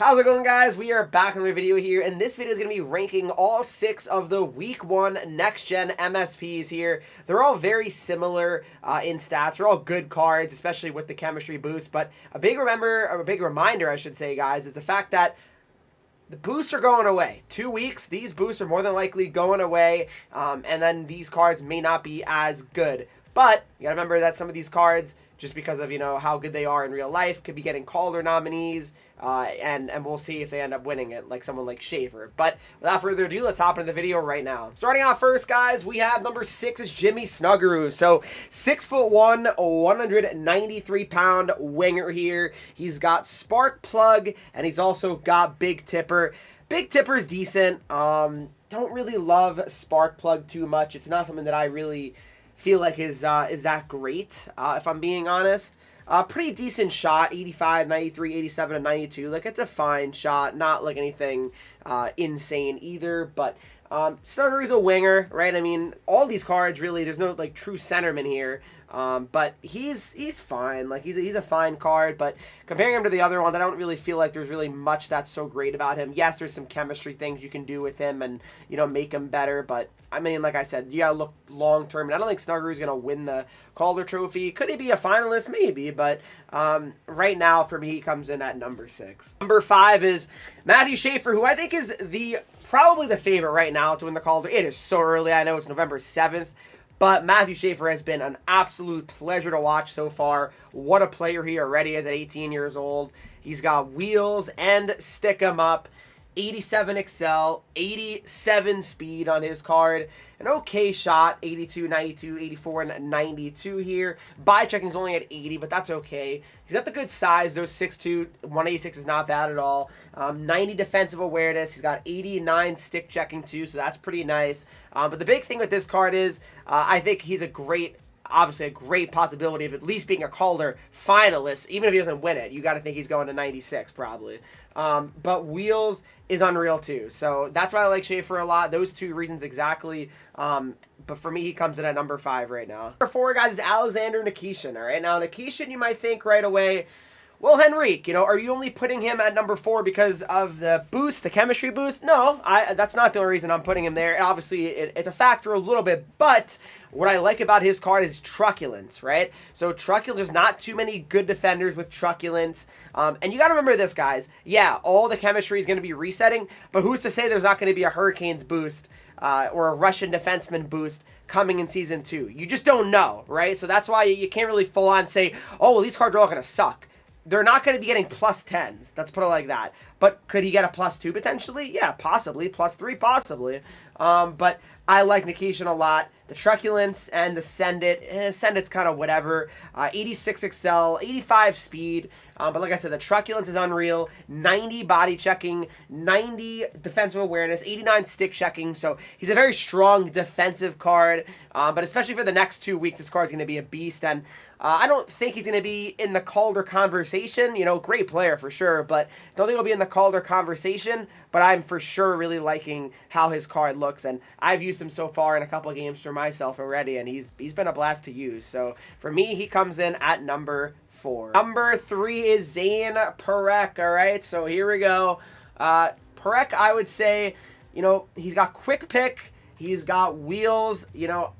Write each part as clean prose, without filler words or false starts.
How's it going, guys? We are back in the video here, and this video is going to be ranking all 6 of the Week 1 Next-Gen MSPs here. They're all very similar in stats. They're all good cards, especially with the chemistry boost, but a big reminder, I should say, guys, is the fact that the boosts are going away. 2 weeks, these boosts are more than likely going away, and then these cards may not be as good. But you gotta remember that some of these cards, just because of, how good they are in real life, could be getting Calder nominees, and we'll see if they end up winning it, like someone like Schaefer. But without further ado, let's hop into the video right now. Starting out first, guys, we have number 6 is Jimmy Snuggerud. So 6'1", 193-pound winger here. He's got Spark Plug, and he's also got Big Tipper. Big Tipper's decent. Don't really love Spark Plug too much. It's not something that I really feel like is that great, if I'm being honest. Pretty decent shot, 85, 93, 87, and 92. Like, it's a fine shot, not like anything insane either, but Snuggerud's a winger, right? I mean, all these cards, really, there's no, like, true centerman here, but he's fine. Like, he's a fine card, but comparing him to the other ones, I don't really feel like there's really much that's so great about him. Yes, there's some chemistry things you can do with him and, make him better, but, I mean, like I said, you gotta look long-term, and I don't think Snuggerud's gonna win the Calder Trophy. Could he be a finalist? Maybe, but right now, for me, he comes in at number 6. Number 5 is Matthew Schaefer, who I think is probably the favorite right now to win the Calder. It is so early. I know it's November 7th. But Matthew Schaefer has been an absolute pleasure to watch so far. What a player he already is at 18 years old. He's got wheels and stick 'em up. 87 excel, 87 speed on his card. An okay shot, 82, 92, 84, and 92 here. Buy checking is only at 80, but that's okay. He's got the good size. Those 6'2", 186 is not bad at all. 90 defensive awareness. He's got 89 stick checking too, so that's pretty nice. But the big thing with this card is I think he's obviously a great possibility of at least being a Calder finalist, even if he doesn't win it. You got to think he's going to 96 probably. But wheels is unreal too, so that's why I like Schaefer a lot. Those 2 reasons exactly. But for me, he comes in at number 5 right now. Number 4, guys, is Alexander Nikishin. All right, now Nikishin, you might think right away, well, Henreek, are you only putting him at number 4 because of the boost, the chemistry boost? No, that's not the only reason I'm putting him there. Obviously, it's a factor a little bit, but what I like about his card is truculence, right? So truculence, there's not too many good defenders with truculence. And you got to remember this, guys. Yeah, all the chemistry is going to be resetting, but who's to say there's not going to be a Hurricanes boost or a Russian defenseman boost coming in Season 2? You just don't know, right? So that's why you can't really full on say, oh, well, these cards are all going to suck. They're not going to be getting +10s. Let's put it like that. But could he get a +2 potentially? Yeah, possibly. +3 possibly. But I like Nikishin a lot. The truculence and the send it's kind of whatever. 86 excel, 85 speed. But like I said, the truculence is unreal. 90 body checking, 90 defensive awareness, 89 stick checking. So he's a very strong defensive card. But especially for the next 2 weeks, this card's going to be a beast. And I don't think he's going to be in the Calder conversation. Great player for sure, but don't think he'll be in the Calder conversation. But I'm for sure really liking how his card looks, and I've used him so far in a couple of games for myself already, and he's been a blast to use. So for me, he comes in at number 4. Number 3 is Zayne Parekh. All right, so here we go. Parekh, I would say, he's got quick pick. He's got wheels.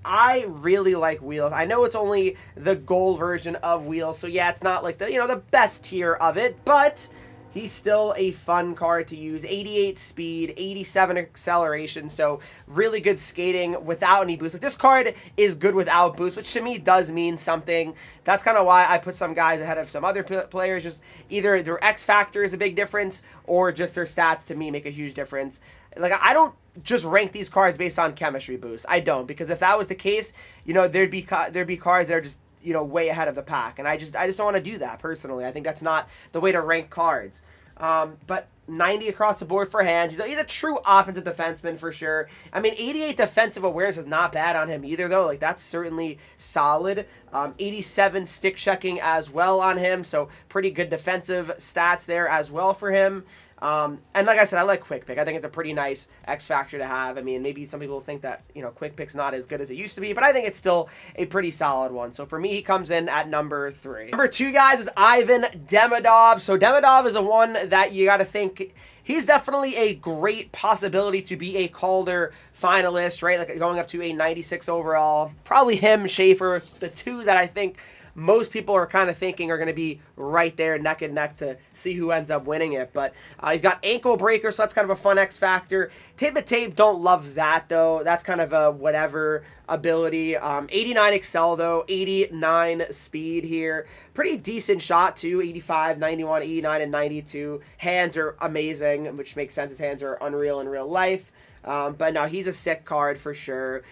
I really like wheels. I know it's only the gold version of wheels, so yeah, it's not like the best tier of it, but he's still a fun card to use. 88 speed, 87 acceleration, so really good skating without any boost. Like, this card is good without boost, which to me does mean something. That's kind of why I put some guys ahead of some other players. Just either their X factor is a big difference, or just their stats to me make a huge difference. Like, I don't just rank these cards based on chemistry boost. I don't, because if that was the case, there'd be cards that are just way ahead of the pack, and I just don't want to do that personally. I think that's not the way to rank cards. But 90 across the board for hands. He's a true offensive defenseman for sure. I mean, 88 defensive awareness is not bad on him either, though. Like, that's certainly solid. 87 stick checking as well on him, so pretty good defensive stats there as well for him. And like I said, I like Quick Pick. I think it's a pretty nice X factor to have. I mean, maybe some people think that, you know, Quick Pick's not as good as it used to be, but I think it's still a pretty solid one. So for me, he comes in at number 3. Number 2, guys, is Ivan Demidov. So Demidov is a one that you got to think he's definitely a great possibility to be a Calder finalist, right? Like going up to a 96 overall. Probably him, Schaefer, the two that I think most people are kind of thinking are going to be right there neck and neck to see who ends up winning it. But he's got ankle breaker, so that's kind of a fun X factor. Tape the tape, don't love that though. That's kind of a whatever ability. 89 excel though, 89 speed here. Pretty decent shot too, 85, 91, 89, and 92. Hands are amazing, which makes sense. His hands are unreal in real life. But no, he's a sick card for sure.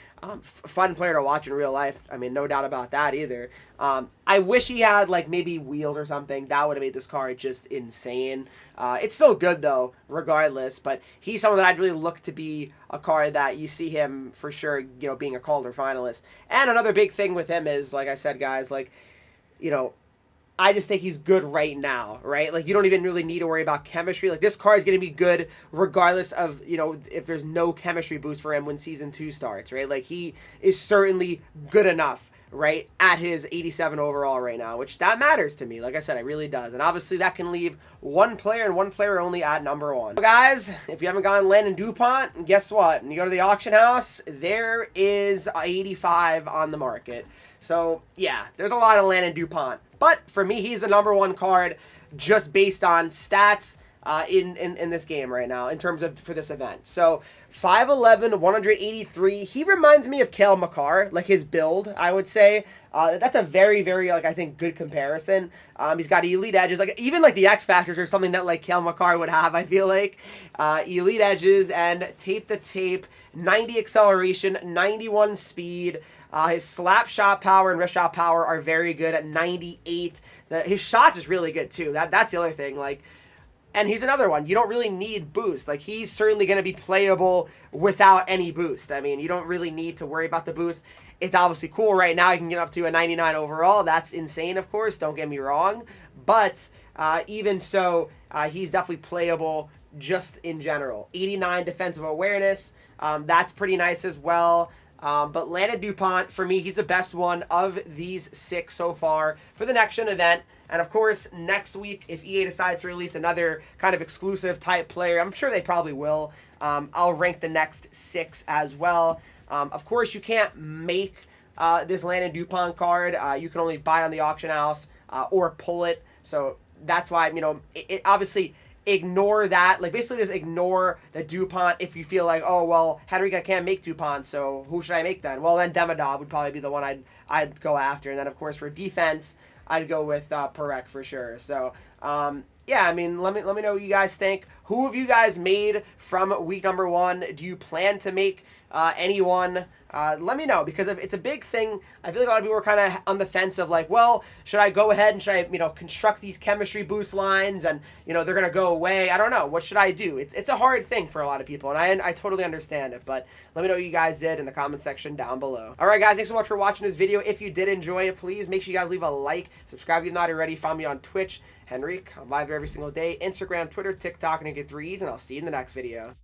Fun player to watch in real life. I mean, no doubt about that either. I wish he had like maybe wheels or something. That would have made this card just insane. It's still good though, regardless. But he's someone that I'd really look to be a card that you see him for sure, you know, being a Calder finalist. And another big thing with him is, like I said, guys, like, you know, I just think he's good right now, right? Like, you don't even really need to worry about chemistry. Like, this card is going to be good regardless of, you know, if there's no chemistry boost for him when Season 2 starts, right? Like, he is certainly good enough, right, at his 87 overall right now, which that matters to me. Like I said, it really does. And obviously, that can leave one player and one player only at number 1. So guys, if you haven't gotten Landon DuPont, guess what? When you go to the auction house, there is 85 on the market. So, yeah, there's a lot of Landon DuPont. But for me, he's the number 1 card just based on stats in this game right now in terms of for this event. So 5'11", 183. He reminds me of Cale Makar, like his build, I would say. That's a very, very, like, I think, good comparison. He's got elite edges. Like, even, like, the X factors are something that, like, Cale Makar would have, I feel like. Elite edges and tape the tape, 90 acceleration, 91 speed. His slap shot power and wrist shot power are very good at 98. His shots is really good, too. That's the other thing. Like, and he's another one. You don't really need boost. Like, he's certainly going to be playable without any boost. I mean, you don't really need to worry about the boost. It's obviously cool right now. You can get up to a 99 overall. That's insane, of course. Don't get me wrong. But even so, he's definitely playable just in general. 89 defensive awareness. That's pretty nice as well. But Landon DuPont, for me, he's the best one of these 6 so far for the NextGen event. And of course, next week, if EA decides to release another kind of exclusive type player, I'm sure they probably will. I'll rank the next 6 as well. Of course, you can't make this Landon DuPont card. You can only buy it on the auction house or pull it. So that's why, you know, it obviously ignore that. Like, basically just ignore the DuPont if you feel like, oh, well, Henreek, I can't make DuPont, so who should I make then? Well, then Demidov would probably be the one I'd go after. And then, of course, for defense, I'd go with Parekh for sure. So, yeah, I mean, let me know what you guys think. Who have you guys made from week number 1? Do you plan to make anyone? Let me know, because if it's a big thing. I feel like a lot of people are kind of on the fence of like, well, should I go ahead and should I, you know, construct these chemistry boost lines and, you know, they're going to go away. I don't know. What should I do? It's a hard thing for a lot of people, and I totally understand it, but let me know what you guys did in the comment section down below. All right, guys, thanks so much for watching this video. If you did enjoy it, please make sure you guys leave a like, subscribe if you're not already, follow me on Twitch, Henreek. I'm live every single day, Instagram, Twitter, TikTok, and I get 3's, and I'll see you in the next video.